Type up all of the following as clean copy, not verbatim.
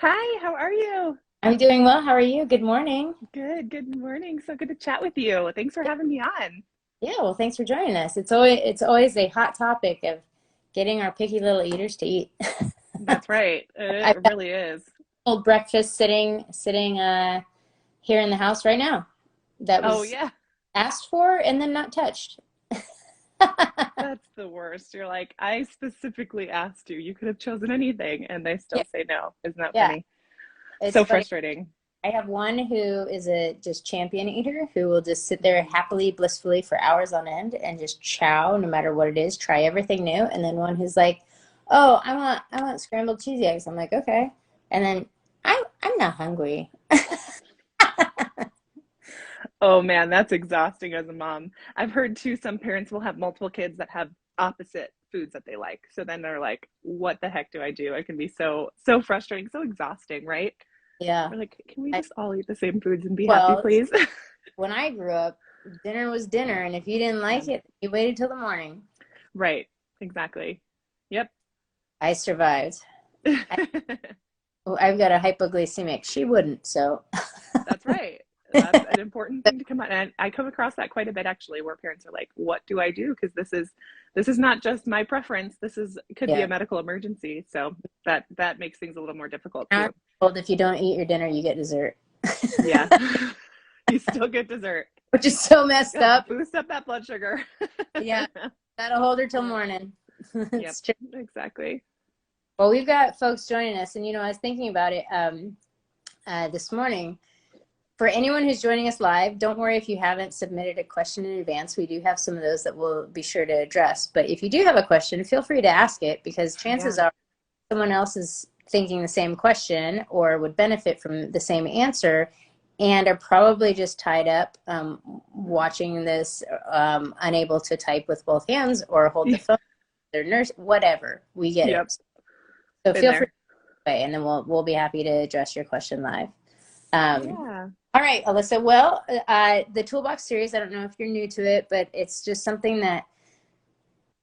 Hi, how are you? I'm doing well. How are you? Good morning. Good morning. So good to chat with you. Thanks for having me on. Yeah, well, thanks for joining us. It's always a hot topic of getting our picky little eaters to eat. That's right. It I've got really is. old breakfast sitting here in the house right now that Oh, was yeah. asked for and then not touched. That's the worst. You're like, I specifically asked you. You could have chosen anything, and they Yeah, still say no. Isn't that yeah. funny? It's So funny. frustrating. I have one who is a just champion eater who will just sit there happily, blissfully for hours on end and just chow no matter what it is, try everything new. And then one who's like, "Oh, I want scrambled cheesy eggs." I'm like, "Okay." And then I'm not hungry. Oh, man, that's exhausting as a mom. I've heard too, some parents will have multiple kids that have opposite foods that they like. So then they're like, what the heck do I do? It can be so frustrating, so exhausting, right? Yeah. We're like, can we I, just all eat the same foods and be happy, well, please? when I grew up, dinner was dinner, and if you didn't Yeah, like it, you waited till the morning. right. Exactly. Yep. I survived. I've got a hypoglycemic. She wouldn't, so That's right. That's an important thing to come out. And I come across that quite a bit actually, where parents are like, "What do I do?" Because this is not just my preference. This is could be a yeah. medical emergency. So that makes things a little more difficult Now I'm too. told if you don't eat your dinner, you get dessert. Yeah. You still get dessert. Which is so messed Yep. up. Boost up that blood sugar. Yeah, that'll hold her till Yep. morning. Yep. It's true. Exactly. Well, we've got folks joining us, and I was thinking about it this morning. For anyone who's joining us live, don't worry if you haven't submitted a question in advance. We do have some of those that we'll be sure to address. But if you do have a question, feel free to ask it because chances Yeah. are someone else is thinking the same question or would benefit from the same answer and are probably just tied up watching this, unable to type with both hands or hold the phone, their nurse, whatever. We get Yep. it. So Been feel free there. to say, and then we'll be happy to address your question live. Um, Yeah. all right, Alyssa. Well, the Toolbox series, I don't know if you're new to it, but it's just something that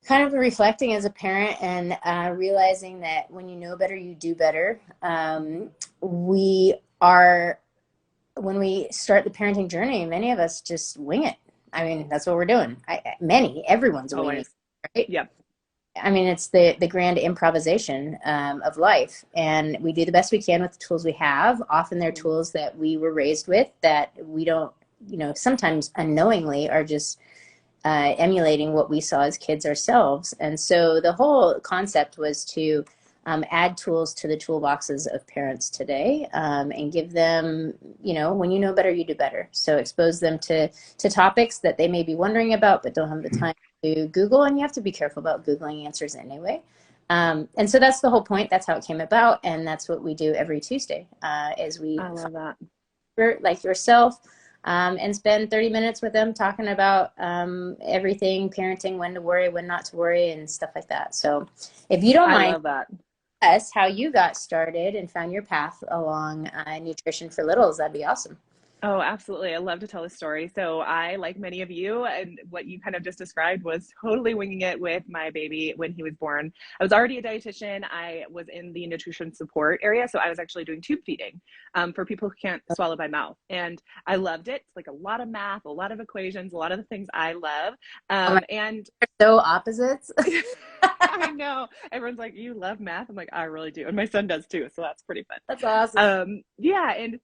kind of reflecting as a parent and realizing that when you know better, you do better. We are, when we start the parenting journey, many of us just wing it. I mean, that's what we're doing. Everyone's winging, Always. right? Yep. I mean, it's the grand improvisation of life, and we do the best we can with the tools we have. Often they're Mm. tools that we were raised with that we don't, sometimes unknowingly are just emulating what we saw as kids ourselves. And so the whole concept was to add tools to the toolboxes of parents today and give them, when you know better, you do better. So expose them to topics that they may be wondering about but don't have the time to Google. And you have to be careful about Googling answers anyway. And so that's the whole point. That's how it came about. And that's what we do every Tuesday is we I love that. like yourself and spend 30 minutes with them talking about everything parenting, when to worry, when not to worry, and stuff like that. So, if you don't I mind, love that. us how you got started and found your path along nutrition for littles, that'd be awesome. Oh, absolutely. I love to tell a story. So I, like many of you, and what you kind of just described was totally winging it with my baby when he was born. I was already a dietitian. I was in the nutrition support area. So I was actually doing tube feeding for people who can't swallow by mouth. And I loved it. It's like a lot of math, a lot of equations, a lot of the things I love. Oh my, And so opposites. I know everyone's like, you love math. I'm like, I really do. And my son does too. So that's pretty fun. That's awesome. Yeah. And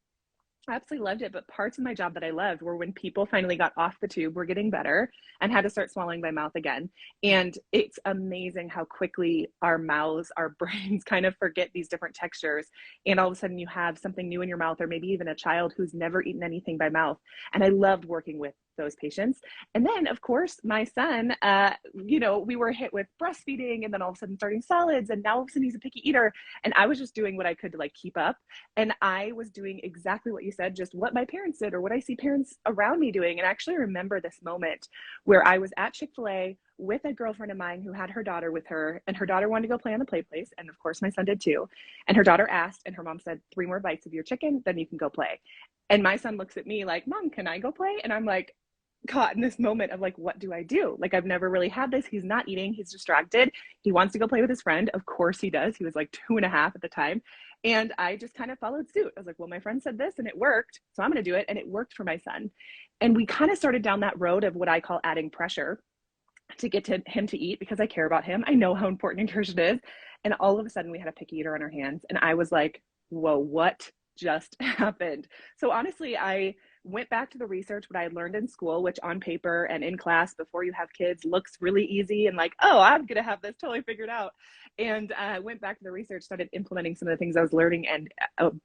I absolutely loved it, but parts of my job that I loved were when people finally got off the tube, were getting better, and had to start swallowing by mouth again. And it's amazing how quickly our mouths, our brains kind of forget these different textures. And all of a sudden, you have something new in your mouth, or maybe even a child who's never eaten anything by mouth. And I loved working with those patients. And then, of course, my son, we were hit with breastfeeding and then all of a sudden starting solids. And now all of a sudden he's a picky eater. And I was just doing what I could to like keep up. And I was doing exactly what you said, just what my parents did or what I see parents around me doing. And I actually remember this moment where I was at Chick-fil-A with a girlfriend of mine who had her daughter with her, and her daughter wanted to go play on the play place. And of course, my son did too. And her daughter asked, and her mom said, 3 more bites of your chicken, then you can go play. And my son looks at me like, Mom, can I go play? And I'm like, caught in this moment of like, what do I do? Like, I've never really had this. He's not eating. He's distracted. He wants to go play with his friend. Of course he does. He was like 2.5 at the time. And I just kind of followed suit. I was like, well, my friend said this and it worked, so I'm going to do it. And it worked for my son. And we kind of started down that road of what I call adding pressure to get to him to eat, because I care about him. I know how important nutrition is. And all of a sudden we had a picky eater on our hands. And I was like, whoa, what just happened? So honestly, I went back to the research, what I had learned in school, which on paper and in class before you have kids looks really easy and like, oh, I'm going to have this totally figured out. And went back to the research, started implementing some of the things I was learning, and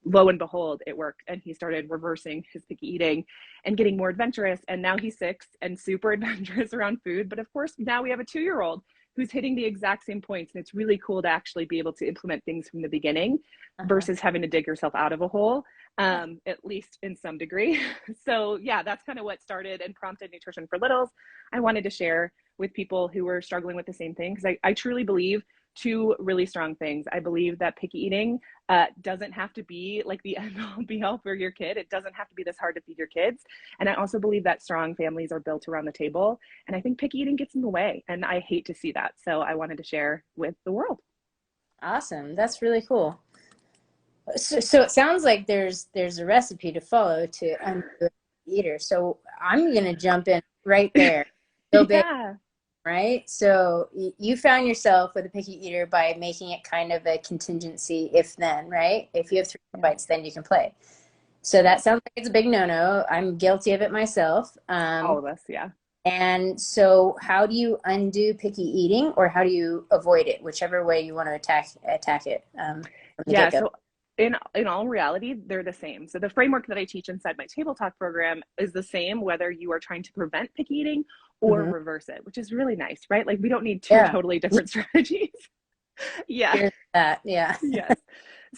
lo and behold, it worked. And he started reversing his picky eating and getting more adventurous. And now he's 6 and super adventurous around food. But of course, now we have a 2-year-old who's hitting the exact same points. And it's really cool to actually be able to implement things from the beginning versus having to dig yourself out of a hole, at least in some degree. So yeah, that's kind of what started and prompted Nutrition for Littles. I wanted to share with people who were struggling with the same thing, because I truly believe 2 really strong things. I believe that picky eating doesn't have to be like the end all be all for your kid. It doesn't have to be this hard to feed your kids. And I also believe that strong families are built around the table. And I think picky eating gets in the way. And I hate to see that. So I wanted to share with the world. Awesome. That's really cool. So it sounds like there's a recipe to follow to undo a picky eater. So I'm going to jump in right there. So big. Yeah. Right? So you found yourself with a picky eater by making it kind of a contingency if then, right? If you have 3 more bites, then you can play. So that sounds like it's a big no-no. I'm guilty of it myself. All of us, yeah. And so how do you undo picky eating, or how do you avoid it, whichever way you want to attack it from the Yeah, get-go? so in all reality, they're the same. So the framework that I teach inside my Table Talk program is the same, whether you are trying to prevent picky eating or reverse it, which is really nice, right? Like, we don't need 2 totally different strategies. Yeah. Here's that. Yeah. Yes.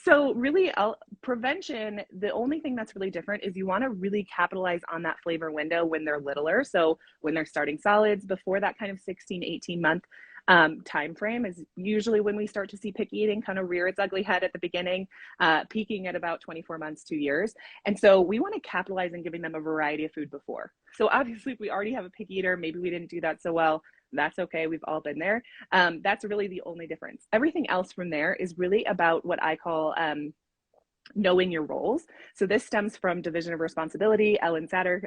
So really, prevention, the only thing that's really different is you want to really capitalize on that flavor window when they're littler. So when they're starting solids, before that kind of 16, 18-month time frame is usually when we start to see picky eating kind of rear its ugly head at the beginning, peaking at about 24 months, 2 years. And so we want to capitalize on giving them a variety of food before. So obviously, if we already have a picky eater, maybe we didn't do that so well. That's okay. We've all been there. That's really the only difference. Everything else from there is really about what I call knowing your roles. So this stems from division of responsibility. Ellen Satter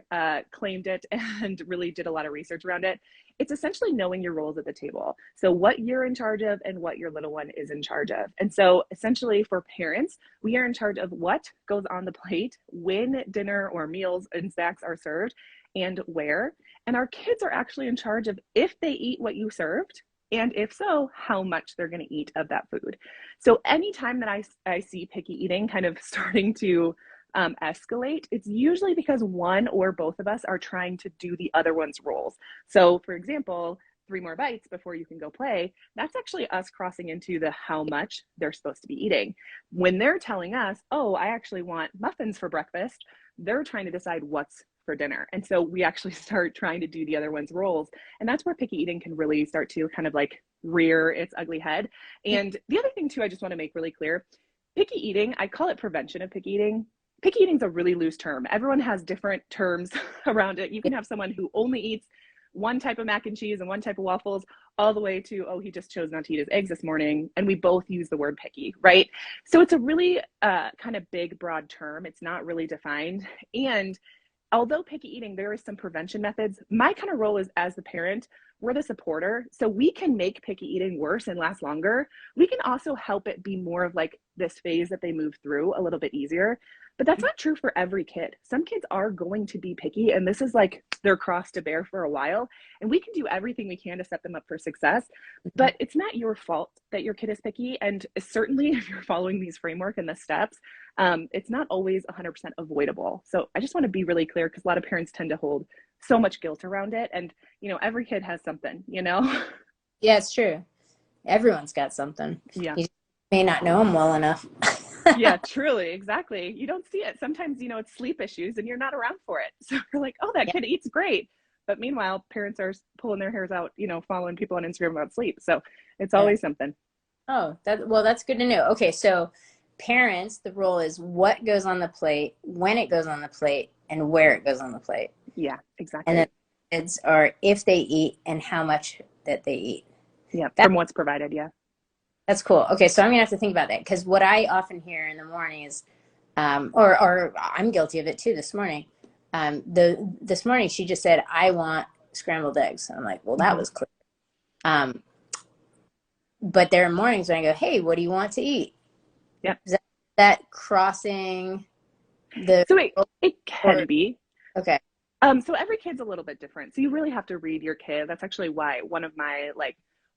claimed it and really did a lot of research around it. It's essentially knowing your roles at the table. So what you're in charge of and what your little one is in charge of. And so essentially for parents, we are in charge of what goes on the plate, when dinner or meals and snacks are served, and where. And our kids are actually in charge of if they eat what you served, and if so, how much they're going to eat of that food. So anytime that I see picky eating kind of starting to escalate, it's usually because one or both of us are trying to do the other one's roles. So for example, 3 more bites before you can go play, that's actually us crossing into the how much they're supposed to be eating. When they're telling us, oh, I actually want muffins for breakfast, they're trying to decide what's for dinner. And so we actually start trying to do the other one's roles. And that's where picky eating can really start to kind of like rear its ugly head. And the other thing too, I just want to make really clear, picky eating, I call it prevention of picky eating. Picky eating is a really loose term. Everyone has different terms around it. You can have someone who only eats one type of mac and cheese and one type of waffles, all the way to, oh, he just chose not to eat his eggs this morning. And we both use the word picky, right? So it's a really kind of big, broad term. It's not really defined. And although picky eating, there is some prevention methods. My kind of role is, as the parent, we're the supporter. So we can make picky eating worse and last longer. We can also help it be more of like this phase that they move through a little bit easier. But that's not true for every kid. Some kids are going to be picky, and this is like their cross to bear for a while. And we can do everything we can to set them up for success. But it's not your fault that your kid is picky. And certainly if you're following these framework and the steps, it's not always 100% avoidable. So I just want to be really clear, because a lot of parents tend to hold so much guilt around it. And, you know, every kid has something, you know? Yeah, it's true. Everyone's got something. Yeah. You may not know them well enough. Yeah, truly. Exactly. You don't see it. Sometimes, you know, it's sleep issues and you're not around for it. So you're like, oh, that kid eats great. But meanwhile, parents are pulling their hairs out, you know, following people on Instagram about sleep. So it's always something. Oh, that's good to know. Okay, so parents, the role is what goes on the plate, when it goes on the plate, and where it goes on the plate. Yeah, exactly. And then kids are if they eat and how much that they eat. Yeah, That, from what's provided. Yeah. that's cool. Okay, so I'm gonna have to think about that because what I often hear in the morning is, or I'm guilty of it too. This morning, this morning she just said, "I want scrambled eggs." I'm like, well, that Hmm. was clear. Um, but there are mornings when I go, "Hey, what do you want to eat?" Yeah. Is that crossing the So it can or be. okay? So every kid's a little bit different. So you really have to read your kid. That's actually why one of my like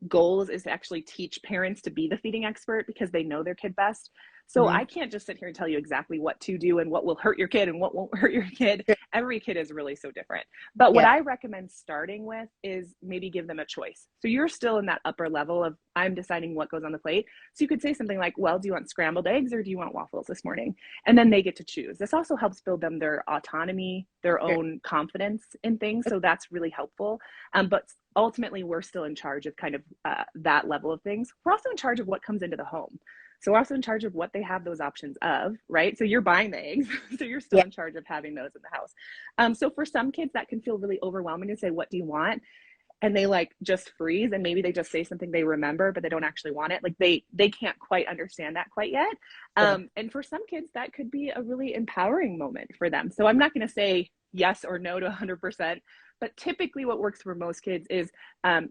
goals is to actually teach parents to be the feeding expert because they know their kid best. So Mm-hmm. I can't just sit here and tell you exactly what to do and what will hurt your kid and what won't hurt your kid. Sure. Every kid is really so different. But what Yeah. I recommend starting with is maybe give them a choice. So you're still in that upper level of I'm deciding what goes on the plate. So you could say something like, well, do you want scrambled eggs or do you want waffles this morning? And then they get to choose. This also helps build them their autonomy, their Sure. own confidence in things. So that's really helpful. But ultimately, we're still in charge of kind of that level of things. We're also in charge of what comes into the home. So we're also in charge of what they have those options of, right? So you're buying the eggs, so you're still Yeah. in charge of having those in the house. So for some kids, that can feel really overwhelming to say, "What do you want?" And they like just freeze, and maybe they just say something they remember but they don't actually want it, like they can't quite understand that quite yet. Sure. And for some kids that could be a really empowering moment for them. So I'm not going to say yes or no to 100%, but typically what works for most kids is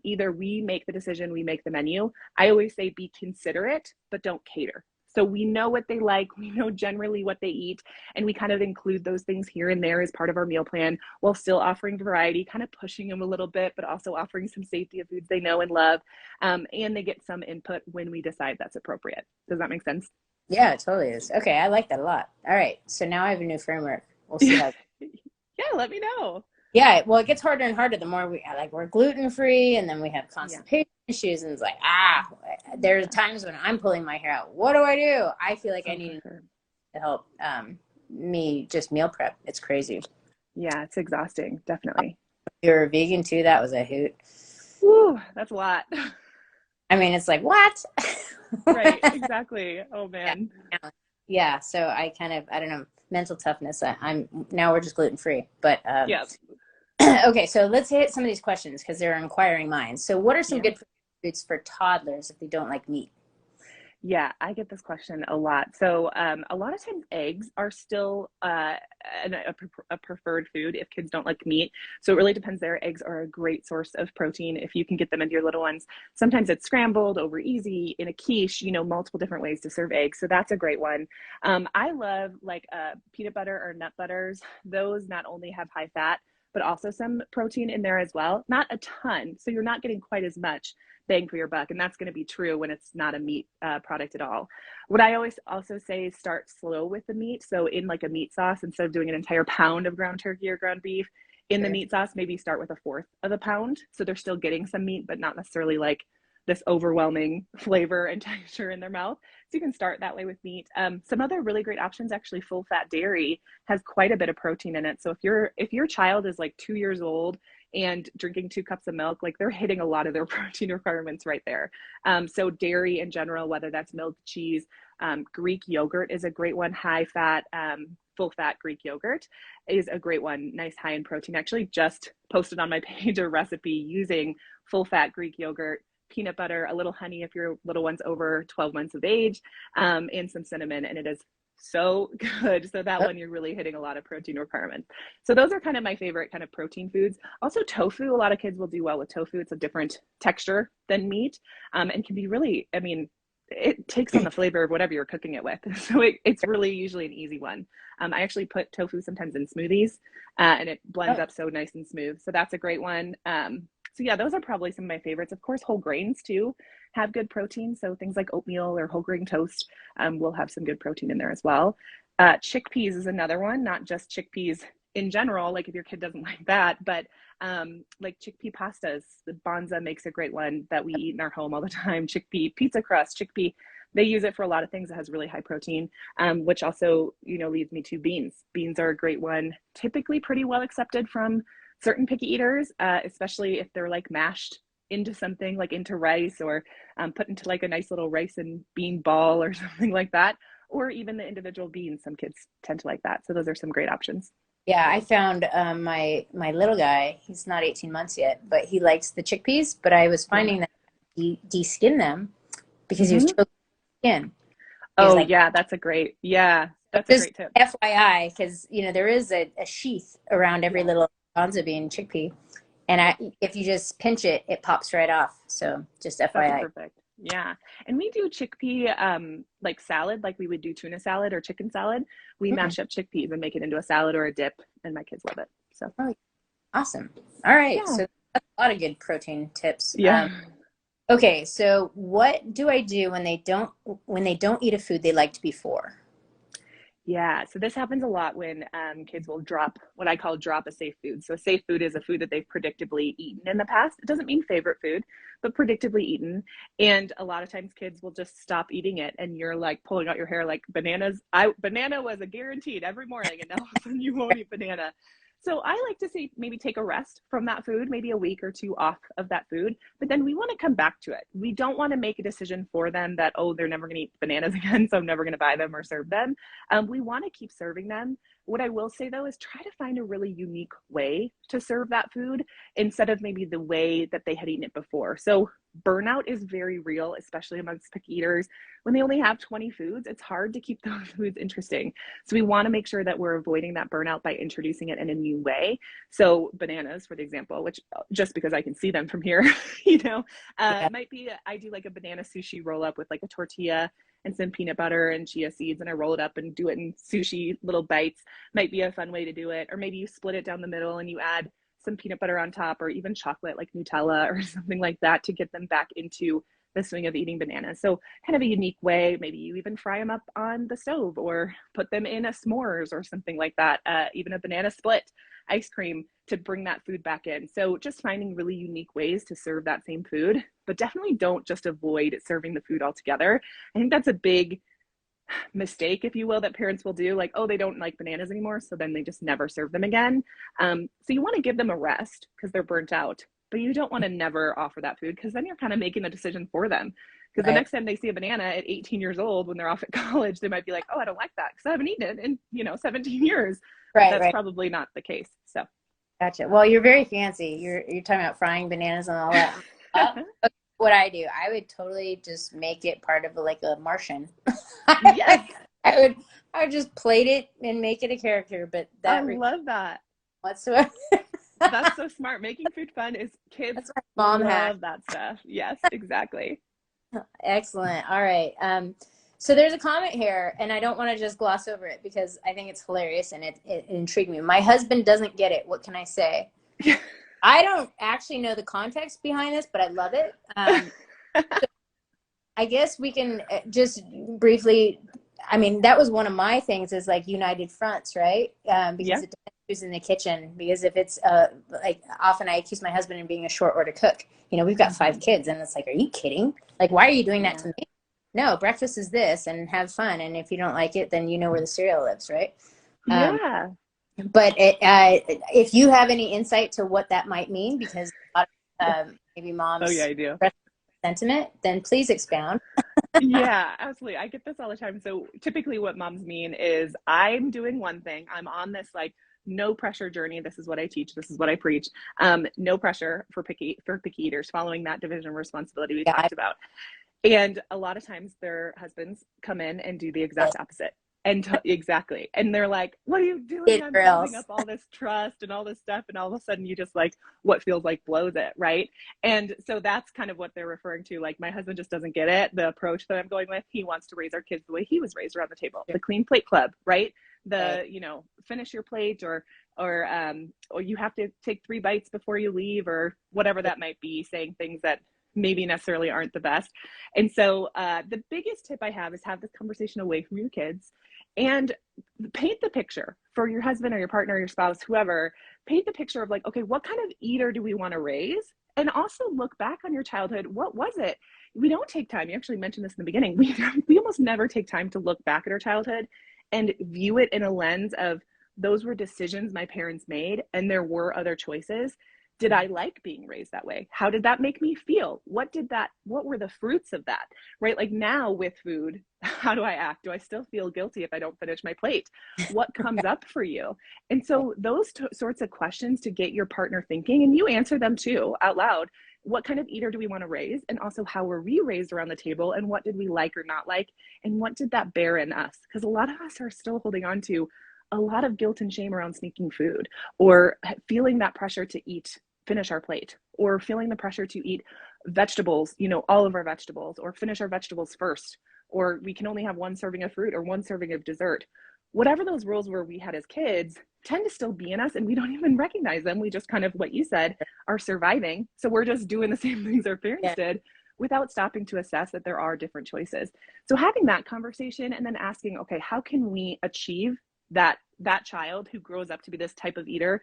either we make the decision, we make the menu. I always say be considerate but don't cater. So we know what they like, we know generally what they eat, and we kind of include those things here and there as part of our meal plan while still offering variety, kind of pushing them a little bit, but also offering some safety of foods they know and love. And they get some input when we decide that's appropriate. Does that make sense? Yeah, it totally is. Okay, I like that a lot. All right, so now I have a new framework. We'll see Yeah, how. let me know. Yeah, well, it gets harder and harder the more we like. We're gluten free, and then we have Yeah, constipation issues, and it's like there's yeah. times when I'm pulling my hair out. What do I do? I feel like I Oh, for need sure. to help me just meal prep. It's crazy. Yeah, it's exhausting, definitely. You're a vegan too. That was a hoot. Woo, that's a lot. I mean, it's like what? Right, exactly. Oh, Yeah, man. yeah. So I kind of I don't know mental toughness. I'm now we're just gluten free, but Yeah, okay. So let's hit some of these questions because they're inquiring minds. So what are some yeah. good foods for toddlers if they don't like meat? Yeah, I get this question a lot. So, a lot of times eggs are still a preferred food if kids don't like meat. So it really depends there. Eggs are a great source of protein if you can get them into your little ones. Sometimes it's scrambled over easy in a quiche, multiple different ways to serve eggs. So that's a great one. I love like peanut butter or nut butters. Those not only have high fat, but also some protein in there as well. Not a ton. So you're not getting quite as much bang for your buck. And that's going to be true when it's not a meat product at all. What I always also say is start slow with the meat. So in like a meat sauce, instead of doing an entire pound of ground turkey or ground beef, in the Sure. meat sauce, maybe start with a fourth of a pound. So they're still getting some meat, but not necessarily like this overwhelming flavor and texture in their mouth. So you can start that way with meat. Some other really great options, actually, full fat dairy has quite a bit of protein in it. So if your child is like 2 years old and drinking 2 cups of milk, like they're hitting a lot of their protein requirements right there. So dairy in general, whether that's milk, cheese, Greek yogurt is a great one. High fat, full fat Greek yogurt is a great one. Nice high in protein. Actually, just posted on my page a recipe using full fat Greek yogurt, peanut butter, a little honey if your little one's over 12 months of age, and some cinnamon, and it is so good. So that Oh, one you're really hitting a lot of protein requirements. So those are kind of my favorite kind of protein foods. Also tofu, a lot of kids will do well with tofu. It's a different texture than meat, and can be really, I mean, it takes on the flavor of whatever you're cooking it with. So it's really usually an easy one. I actually put tofu sometimes in smoothies, and it blends oh, up so nice and smooth. So that's a great one. So yeah, those are probably some of my favorites. Of course, whole grains too have good protein. So things like oatmeal or whole grain toast will have some good protein in there as well. Chickpeas is another one, not just chickpeas in general, like if your kid doesn't like that, but like chickpea pastas. The Bonza makes a great one that we eat in our home all the time. Chickpea pizza crust, chickpea. They use it for a lot of things that has really high protein, which also, leads me to beans. Beans are a great one, typically pretty well accepted from certain picky eaters, especially if they're like mashed into something like into rice or put into like a nice little rice and bean ball or something like that, or even the individual beans. Some kids tend to like that. So those are some great options. Yeah, I found my little guy, he's not 18 months yet, but he likes the chickpeas. But I was Yeah. finding that he de-skin them because he was Hmm. choking skin. He was Oh like, yeah, that's a just great tip. FYI, because there is a sheath around every Yeah. little Gonzo bean chickpea, and if you just pinch it, it pops right off. So just That's FYI. perfect. Yeah. And we do chickpea like salad, like we would do tuna salad or chicken salad. We Mm. mash up chickpeas and make it into a salad or a dip, and my kids love it. So, Oh, awesome. All right, yeah. so that's a lot of good protein tips. Yeah. Okay, so what do I do when they don't eat a food they liked before? Yeah, so this happens a lot when kids will drop what I call drop a safe food. So a safe food is a food that they've predictably eaten in the past. It doesn't mean favorite food, but predictably eaten. And a lot of times kids will just stop eating it, and you're like pulling out your hair like bananas. I banana was a guaranteed every morning, and now all of a sudden you won't eat banana. So I like to say maybe take a rest from that food, maybe a week or two off of that food, but then we want to come back to it. We don't want to make a decision for them that, oh, they're never going to eat bananas again, so I'm never going to buy them or serve them. We want to keep serving them. What I will say though is try to find a really unique way to serve that food instead of maybe the way that they had eaten it before. So burnout is very real, especially amongst picky eaters. When they only have 20 foods, it's hard to keep those foods interesting. So we want to make sure that we're avoiding that burnout by introducing it in a new way. So bananas, for the example, which just because I can see them from here, you know, Yeah. might be I do like a banana sushi roll up with like a tortilla and some peanut butter and chia seeds, and I roll it up and do it in sushi little bites. Might be a fun way to do it. Or maybe you split it down the middle and you add some peanut butter on top, or even chocolate like Nutella or something like that to get them back into the swing of eating bananas. So kind of a unique way. Maybe you even fry them up on the stove or put them in a s'mores or something like that. Even a banana split ice cream to bring that food back in. So just finding really unique ways to serve that same food, but definitely don't just avoid serving the food altogether. I think that's a big mistake, if you will, that parents will do. Like, oh, they don't like bananas anymore, so then they just never serve them again. So you want to give them a rest because they're burnt out, but you don't want to never offer that food because then you're kind of making the decision for them. Because the Right. next time they see a banana at 18 years old when they're off at college, they might be like, oh, I don't like that because I haven't eaten it in 17 years. But Right, that's right. probably not the case. So Gotcha. Well, you're very fancy. You're talking about frying bananas and all that. Okay, what I do, I would totally just make it part of like a Martian. yes, I would I would just plate it and make it a character, but I that love that. whatsoever. That's so smart. Making food fun is kids That's my mom hack. love that stuff. Yes, exactly. Excellent. All right. So there's a comment here, and I don't want to just gloss over it because I think it's hilarious and it intrigued me. My husband doesn't get it. What can I say? I don't actually know the context behind this, but I love it. I guess we can just briefly. I mean, that was one of my things is like united fronts, right? Because Yeah. it depends who's in the kitchen. Because if it's like often I accuse my husband of being a short order cook. We've got five Mhm. kids, and it's like, are you kidding? Like, why are you doing that Yeah. to me? No, breakfast is this, and have fun. And if you don't like it, then you know where the cereal lives, right? Um, Yeah. but if you have any insight to what that might mean, because a lot of maybe Oh yeah, moms I do. sentiment, then please expound. Yeah, absolutely. I get this all the time. So typically what moms mean is I'm doing one thing. I'm on this like no pressure journey. This is what I teach. This is what I preach. No pressure for picky eaters, following that division of responsibility we Yeah, I talked about. And a lot of times their husbands come in and do the did exact opposite. And exactly. And they're like, what are you doing? it I'm or building else. up all this trust and all this stuff. And all of a sudden you just like what feels like blows it. Right. And so that's kind of what they're referring to. Like my husband just doesn't get it. The approach that I'm going with, he wants to raise our kids the way he was raised around the table, the clean plate club, right? Right. Finish your plate or you have to take 3 bites before you leave or whatever that might be, saying things that maybe necessarily aren't the best. And so the biggest tip I have is have this conversation away from your kids and paint the picture for your husband or your partner, or your spouse, whoever. Paint the picture of like, okay, what kind of eater do we want to raise? And also look back on your childhood. What was it? We don't take time. You actually mentioned this in the beginning. We almost never take time to look back at our childhood and view it in a lens of those were decisions my parents made and there were other choices. Did I like being raised that way? How did that make me feel? What were the fruits of that? Right? Like now with food, how do I act? Do I still feel guilty if I don't finish my plate? What comes up for you? And so those sorts of questions to get your partner thinking, and you answer them too out loud. What kind of eater do we want to raise? And also, how were we raised around the table? And what did we like or not like? And what did that bear in us? Because a lot of us are still holding on to a lot of guilt and shame around sneaking food, or feeling that pressure to finish our plate, or feeling the pressure to eat vegetables, all of our vegetables, or finish our vegetables first, or we can only have one serving of fruit or one serving of dessert. Whatever those rules were we had as kids tend to still be in us, and we don't even recognize them. We just kind of, what you said, are surviving. So we're just doing the same things our parents did without stopping to assess that there are different choices. So having that conversation and then asking, okay, how can we achieve that child who grows up to be this type of eater,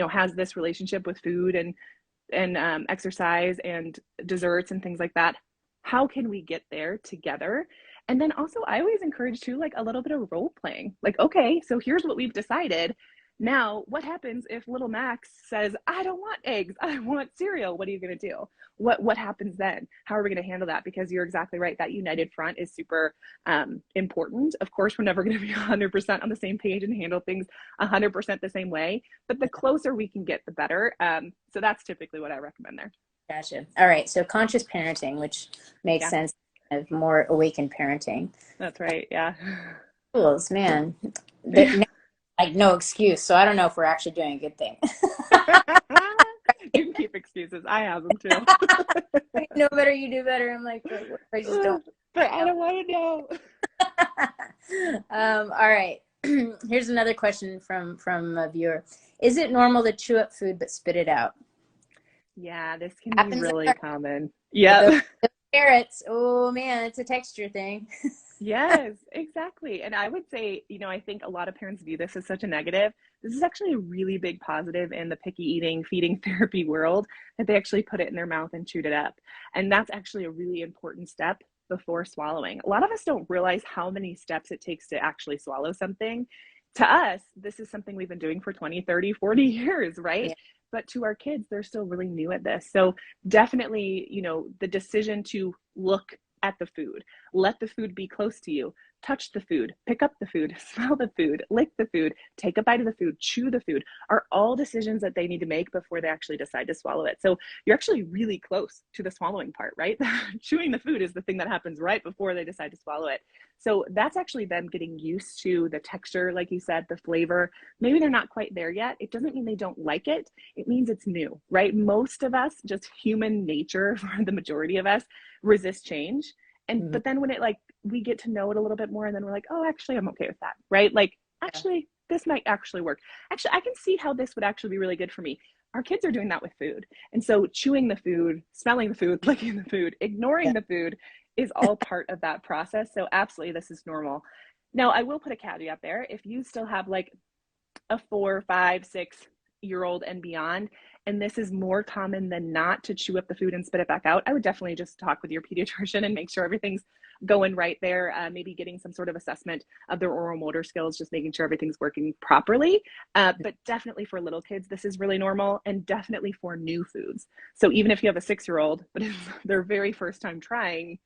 has this relationship with food and exercise and desserts and things like that? How can we get there together? And then also, I always encourage too, like a little bit of role playing. Like, okay, so here's what we've decided. Now, what happens if little Max says, I don't want eggs, I want cereal? What are you going to do? What happens then? How are we going to handle that? Because you're exactly right. That united front is super important. Of course, we're never going to be 100% on the same page and handle things 100% the same way. But the closer we can get, the better. So that's typically what I recommend there. Gotcha. All right. So conscious parenting, which makes sense, of more awakened parenting. That's right. Yeah. Tools, man. Like no excuse. So I don't know if we're actually doing a good thing. You can keep excuses. I have them too. I know better, you do better. I'm like, I just don't. But I don't want to know. All right. Here's another question from a viewer. Is it normal to chew up food but spit it out? Yeah, this can be really common. Yeah. Carrots. Oh man, it's a texture thing. Yes, exactly. And I would say, I think a lot of parents view this as such a negative. This is actually a really big positive in the picky eating, feeding therapy world, that they actually put it in their mouth and chewed it up. And that's actually a really important step before swallowing. A lot of us don't realize how many steps it takes to actually swallow something. To us, this is something we've been doing for 20, 30, 40 years, right? Yeah. But to our kids, they're still really new at this. So definitely, the decision to look at the food, let the food be close to you, touch the food, pick up the food, smell the food, lick the food, take a bite of the food, chew the food, are all decisions that they need to make before they actually decide to swallow it. So you're actually really close to the swallowing part, right? Chewing the food is the thing that happens right before they decide to swallow it. So that's actually them getting used to the texture, like you said, the flavor. Maybe they're not quite there yet. It doesn't mean they don't like it. It means it's new, right? Most of us, just human nature for the majority of us, resist change. And but then when we get to know it a little bit more, and then we're like, oh, actually, I'm okay with that, right? Like, actually, this might actually work. Actually, I can see how this would actually be really good for me. Our kids are doing that with food. And so chewing the food, smelling the food, licking the food, ignoring the food is all part of that process. So absolutely, this is normal. Now, I will put a caveat there. If you still have like a 4, 5, 6-year-old and beyond, and this is more common than not to chew up the food and spit it back out, I would definitely just talk with your pediatrician and make sure everything's going right there. Maybe getting some sort of assessment of their oral motor skills, just making sure everything's working properly. But definitely for little kids, this is really normal, and definitely for new foods. So even if you have a 6-year-old, but it's their very first time trying,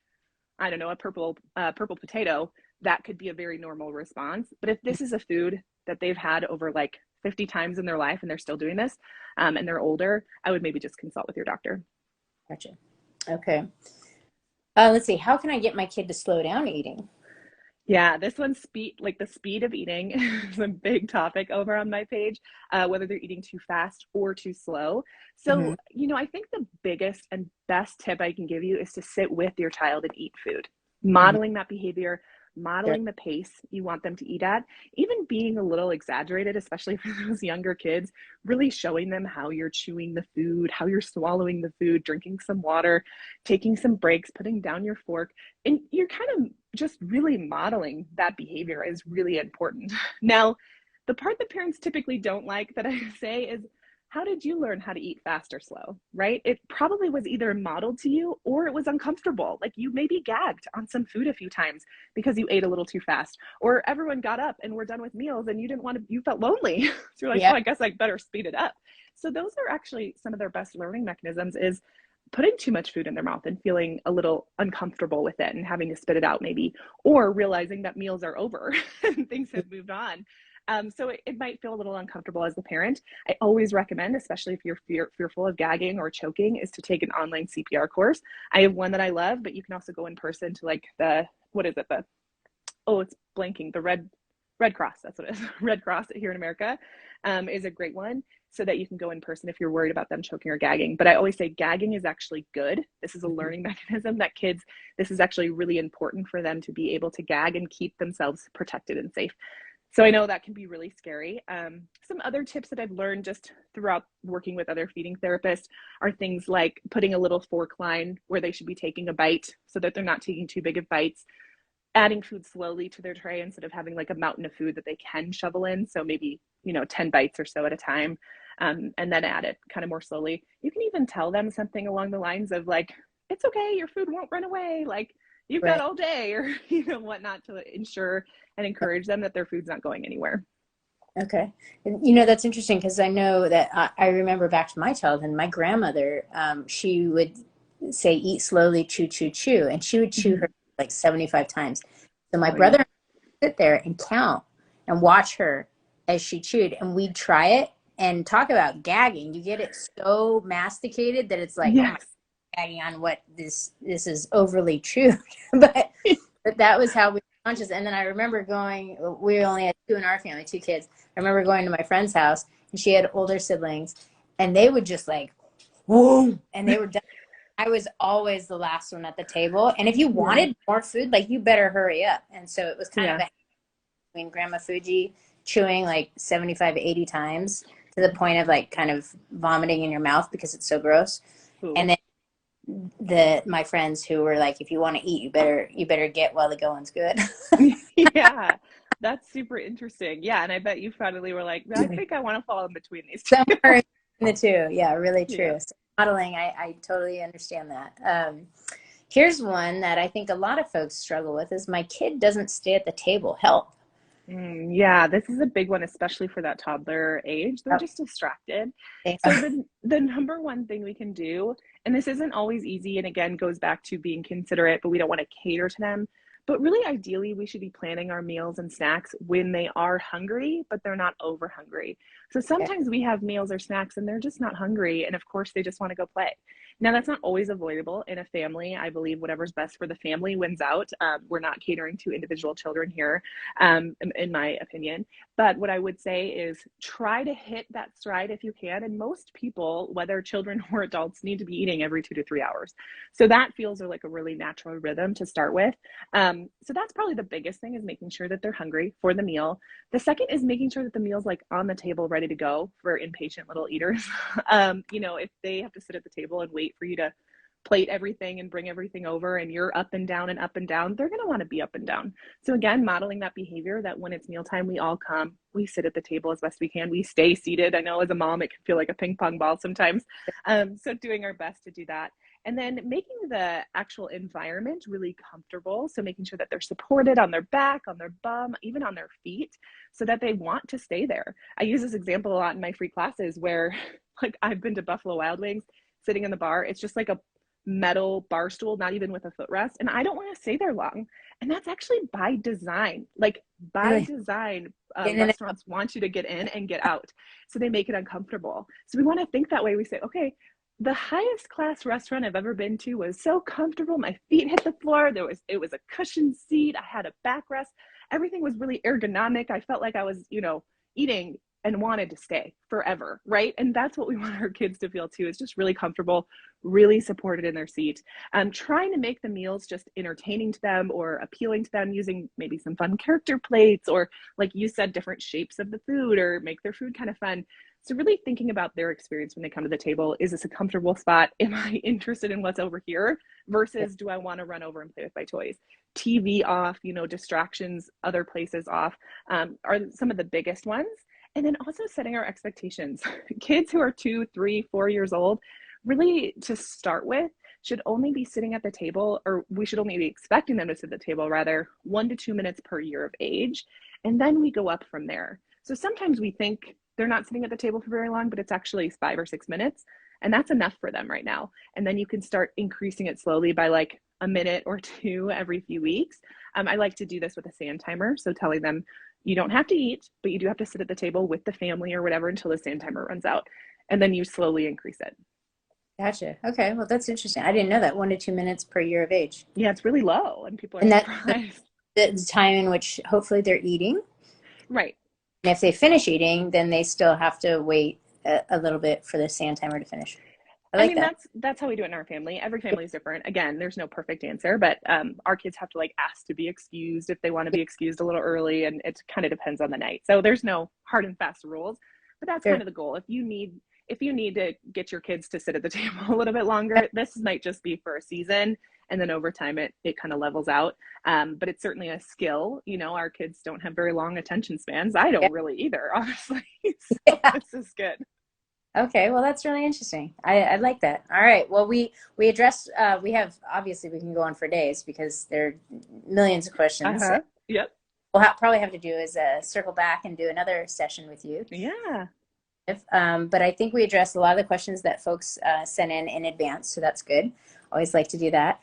I don't know, a purple potato, that could be a very normal response. But if this is a food that they've had over like 50 times in their life and they're still doing this, and they're older, I would maybe just consult with your doctor. Gotcha. Okay. Let's see. How can I get my kid to slow down eating? Yeah, this one's the speed of eating is a big topic over on my page, whether they're eating too fast or too slow. So, I think the biggest and best tip I can give you is to sit with your child and eat food, modeling that behavior, modeling the pace you want them to eat at, even being a little exaggerated, especially for those younger kids, really showing them how you're chewing the food, how you're swallowing the food, drinking some water, taking some breaks, putting down your fork. And you're kind of just really modeling that behavior is really important. Now, the part that parents typically don't like that I say is, how did you learn how to eat fast or slow, right? It probably was either modeled to you or it was uncomfortable. Like you maybe gagged on some food a few times because you ate a little too fast, or everyone got up and we're done with meals and you didn't want to, you felt lonely. So you're like, Yeah. oh, I guess I better speed it up. So those are actually some of their best learning mechanisms, is putting too much food in their mouth and feeling a little uncomfortable with it and having to spit it out maybe, or realizing that meals are over and things have moved on. So it might feel a little uncomfortable as the parent. I always recommend, especially if you're fearful of gagging or choking, is to take an online CPR course. I have one that I love, but you can also go in person to like what is it? It's blanking, the Red Cross, that's what it is. Red Cross here in America is a great one, so that you can go in person if you're worried about them choking or gagging. But I always say gagging is actually good. This is a learning mechanism that kids, this is actually really important for them to be able to gag and keep themselves protected and safe. So I know that can be really scary. Some other tips that I've learned just throughout working with other feeding therapists are things like putting a little fork line where they should be taking a bite so that they're not taking too big of bites, adding food slowly to their tray instead of having like a mountain of food that they can shovel in. So maybe, 10 bites or so at a time, and then add it kind of more slowly. You can even tell them something along the lines of like, it's okay, your food won't run away. Like you've got Right. all day, or, whatnot, to ensure and encourage them that their food's not going anywhere. Okay. And, that's interesting because I know that I remember back to my childhood, my grandmother, she would say, eat slowly, chew, chew, chew. And she would chew her Mhm. like 75 times. So my Oh yeah. brother would sit there and count and watch her as she chewed. And we'd try it and talk about gagging. You get it so masticated that it's like, oh my, Yes. gagging on what this is overly chewed. But that was how we were conscious. And then I remember going, we only had two in our family, two kids. I remember going to my friend's house and she had older siblings and they would just like, whoa, and they were done. I was always the last one at the table. And if you Yeah. wanted more food, like you better hurry up. And so it was kind of Yeah. a between Grandma Fuji chewing like 75, 80 times to the point of like kind of vomiting in your mouth because it's so gross. Ooh. And then my friends who were like, if you want to eat, you better get while the going's good. Yeah. That's super interesting. Yeah. And I bet you finally were like, I think I want to fall in between these two. Somewhere in the two. Yeah, really Yeah. true. So modeling, I totally understand that. Here's one that I think a lot of folks struggle with is my kid doesn't stay at the table. Help. Yeah, this is a big one, especially for that toddler age. They're Oh, just distracted. thanks. So the number one thing we can do, and this isn't always easy, and again goes back to being considerate, but we don't want to cater to them. But really, ideally, we should be planning our meals and snacks when they are hungry, but they're not over hungry. So Okay. sometimes we have meals or snacks and they're just not hungry, and of course they just want to go play. Now that's not always avoidable in a family. I believe whatever's best for the family wins out. We're not catering to individual children here, in my opinion. But what I would say is try to hit that stride if you can. And most people, whether children or adults, need to be eating every 2 to 3 hours. So that feels like a really natural rhythm to start with. So that's probably the biggest thing, is making sure that they're hungry for the meal. The second is making sure that the meal's like on the table, ready to go for impatient little eaters. If they have to sit at the table and wait for you to plate everything and bring everything over and you're up and down, they're going to want to be up and down. So again, modeling that behavior, that when it's mealtime, we all come, we sit at the table as best we can, we stay seated. I know as a mom, it can feel like a ping pong ball sometimes. So doing our best to do that. And then making the actual environment really comfortable. So making sure that they're supported on their back, on their bum, even on their feet, so that they want to stay there. I use this example a lot in my free classes where like I've been to Buffalo Wild Wings, sitting in the bar. It's just like a metal bar stool, not even with a footrest. And I don't want to stay there long. And that's actually by design. Like by Really? design, In and restaurants want you to get in and get out. So they make it uncomfortable. So we want to think that way. We say, okay, the highest class restaurant I've ever been to was so comfortable. My feet hit the floor. It was a cushioned seat. I had a backrest. Everything was really ergonomic. I felt like I was, eating and wanted to stay forever, right? And that's what we want our kids to feel too, is just really comfortable, really supported in their seat. Trying to make the meals just entertaining to them or appealing to them, using maybe some fun character plates, or like you said, different shapes of the food, or make their food kind of fun. So really thinking about their experience when they come to the table. Is this a comfortable spot? Am I interested in what's over here? Versus, do I want to run over and play with my toys? TV off, distractions, other places off, are some of the biggest ones. And then also setting our expectations. Kids who are 2, 3, 4 years old, really to start with, should only be sitting at the table, or we should only be expecting them to sit at the table, rather, 1 to 2 minutes per year of age. And then we go up from there. So sometimes we think they're not sitting at the table for very long, but it's actually 5 or 6 minutes. And that's enough for them right now. And then you can start increasing it slowly by like a minute or two every few weeks. I like to do this with a sand timer. So telling them, you don't have to eat, but you do have to sit at the table with the family or whatever until the sand timer runs out. And then you slowly increase it. Gotcha. Okay. Well, that's interesting. I didn't know that 1 to 2 minutes per year of age. Yeah, it's really low and people are And that's surprised. the time in which hopefully they're eating. Right. And if they finish eating, then they still have to wait a little bit for the sand timer to finish. I I like mean, that. that's how we do it in our family. Every family is different. Again, there's no perfect answer, but our kids have to like ask to be excused if they want to be excused a little early, and it kind of depends on the night. So there's no hard and fast rules, but that's Sure. kind of the goal. If you need to get your kids to sit at the table a little bit longer, this might just be for a season, and then over time it kind of levels out. But it's certainly a skill. Our kids don't have very long attention spans. I Yeah. don't really either, honestly. So Yeah. this is good. Okay, well, that's really interesting. I like that. All right. Well, we addressed, we have, obviously we can go on for days because there are millions of questions. Uh-huh. Yep. Probably have to do is circle back and do another session with you. Yeah. But I think we addressed a lot of the questions that folks sent in advance, so that's good. Always like to do that.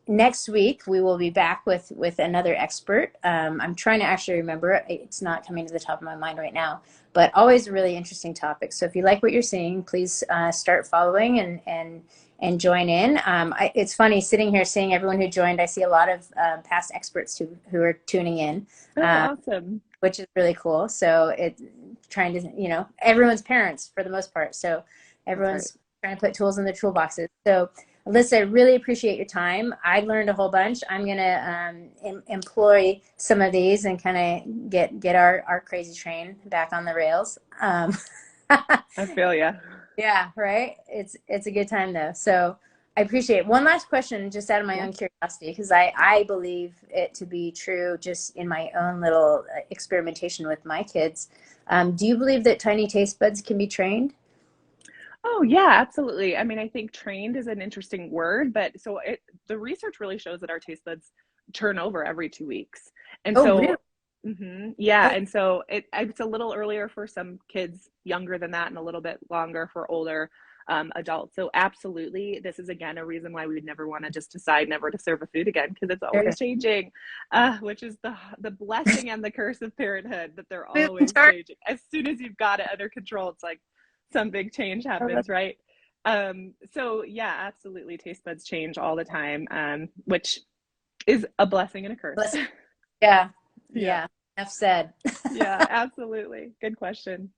Next week, we will be back with another expert. I'm trying to actually remember. It's not coming to the top of my mind right now, but always a really interesting topic. So if you like what you're seeing, please start following and join in. It's funny sitting here seeing everyone who joined. I see a lot of past experts who are tuning in. Oh, awesome. Which is really cool. So trying to, everyone's parents for the most part. So everyone's trying to put tools in their toolboxes. So Alyssa, I really appreciate your time. I learned a whole bunch. I'm going to employ some of these and kind of get our crazy train back on the rails. I feel ya. Yeah, right. It's a good time though. So I appreciate it. One last question, just out of my own curiosity, because I believe it to be true just in my own little experimentation with my kids. Do you believe that tiny taste buds can be trained? Oh, yeah, absolutely. I mean, I think trained is an interesting word, but the research really shows that our taste buds turn over every 2 weeks. And Oh, really? so, yeah, Oh, and so it's a little earlier for some kids younger than that and a little bit longer for older adults. So absolutely, this is again a reason why we would never want to just decide never to serve a food again because it's sure. always changing, which is the blessing and the curse of parenthood that they're Food and always tar- changing. As soon as you've got it under control, it's like some big change happens, right? So yeah, absolutely, taste buds change all the time, which is a blessing and a curse. Yeah, Yeah. yeah. Enough said. Yeah, absolutely. Good question.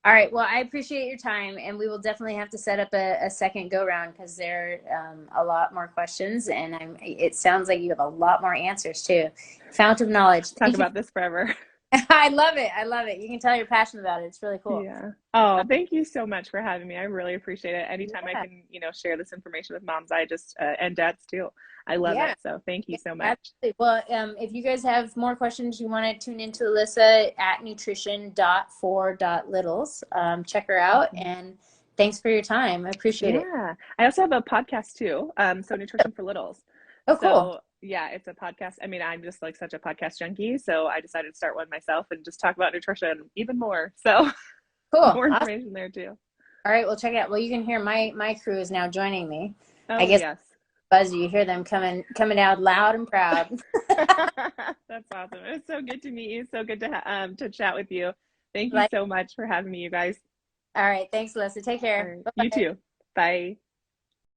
All right. Well, I appreciate your time, and we will definitely have to set up a second go round because there are a lot more questions, and it sounds like you have a lot more answers too. Fount of knowledge. Talk Thank you. about this forever. I love it. I love it. You can tell you're passionate about it. It's really cool. Yeah. Oh, thank you so much for having me. I really appreciate it. Anytime I Yeah. can, share this information with moms, I just and dads too. I love Yeah. it. So thank you Yeah, so much. absolutely. Well, if you guys have more questions, you want to tune into Alyssa at nutrition.for.littles. Check her out, and thanks for your time. I appreciate it. Yeah. I also have a podcast too. So Nutrition for Littles. Oh, cool. So yeah, it's a podcast. I mean, I'm just like such a podcast junkie. So I decided to start one myself and just talk about nutrition even more. So Cool. more Awesome. information there too. All right, well, check it out. Well, you can hear my crew is now joining me. I Oh, guess yes. Buzz, you hear them coming out loud and proud. That's awesome. It's so good to meet you. So good to chat with you. Thank you Like, so much for having me, you guys. all right, thanks, Alyssa. Take All care. right. You Bye. too. Bye.